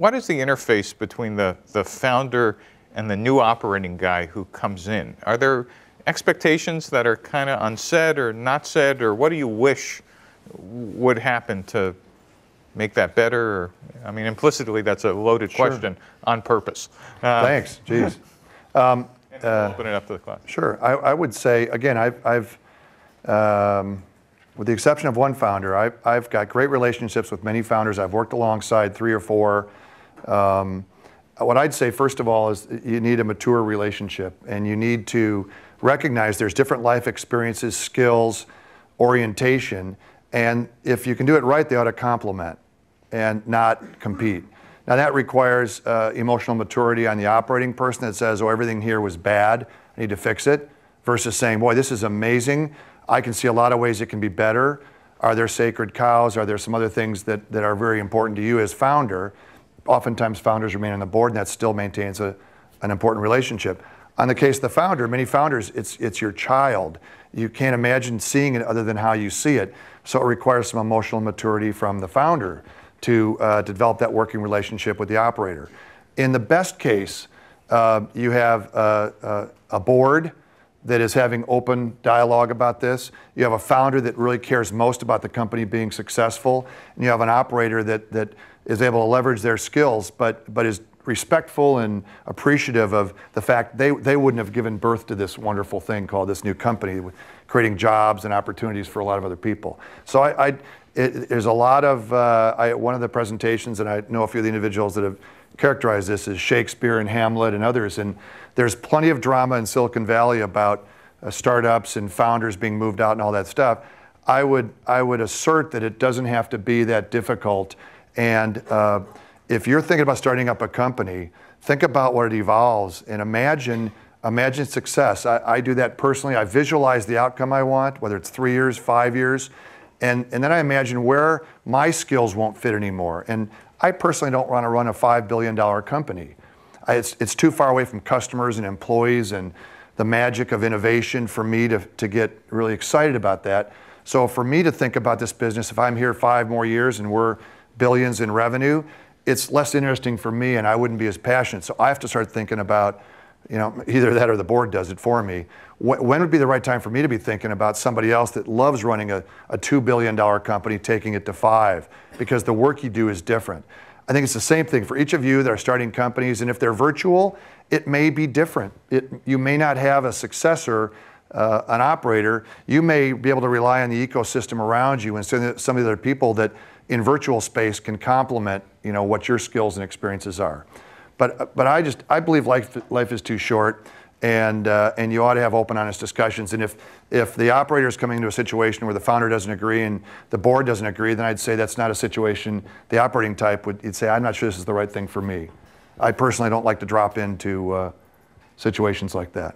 what is the interface between the founder and the new operating guy who comes in? Are there expectations that are kind of unsaid or not said, or what do you wish would happen to make that better? Or, I mean, implicitly, that's a loaded question on purpose. Thanks. Geez. Open it up to the class. Sure. I would say, again, I've with the exception of one founder, I've got great relationships with many founders. I've worked alongside 3 or 4. What I'd say, first of all, is you need a mature relationship, and you need to recognize there's different life experiences, skills, orientation, and if you can do it right, they ought to complement and not compete. Now that requires emotional maturity on the operating person that says, oh, everything here was bad, I need to fix it, versus saying, boy, this is amazing, I can see a lot of ways it can be better. Are there sacred cows? Are there some other things that are very important to you as founder? Oftentimes founders remain on the board, and that still maintains an important relationship. On the case of the founder, many founders, it's your child. You can't imagine seeing it other than how you see it. So it requires some emotional maturity from the founder to develop that working relationship with the operator. In the best case, you have a board that is having open dialogue about this. You have a founder that really cares most about the company being successful, and you have an operator that is able to leverage their skills, but is respectful and appreciative of the fact they wouldn't have given birth to this wonderful thing called this new company, creating jobs and opportunities for a lot of other people. So there's a lot of, one of the presentations, and I know a few of the individuals that have characterized this as Shakespeare and Hamlet and others, and there's plenty of drama in Silicon Valley about startups and founders being moved out and all that stuff. I would assert that it doesn't have to be that difficult, and if you're thinking about starting up a company, think about what it evolves and imagine success. I do that personally. I visualize the outcome I want, whether it's 3 years, 5 years, and then I imagine where my skills won't fit anymore. And I personally don't want to run a $5 billion company. It's too far away from customers and employees and the magic of innovation for me to get really excited about that. So for me to think about this business, if I'm here 5 more years and we're billions in revenue, it's less interesting for me and I wouldn't be as passionate. So I have to start thinking about, either that or the board does it for me. When would be the right time for me to be thinking about somebody else that loves running a $2 billion company, taking it to 5, because the work you do is different. I think it's the same thing for each of you that are starting companies, and if they're virtual, it may be different. You may not have a successor, an operator. You may be able to rely on the ecosystem around you and some of the other people that in virtual space can complement what your skills and experiences are. But I believe life is too short, and you ought to have open, honest discussions. And if the operator is coming into a situation where the founder doesn't agree and the board doesn't agree, then I'd say that's not a situation the operating type would say, I'm not sure this is the right thing for me. I personally don't like to drop into situations like that.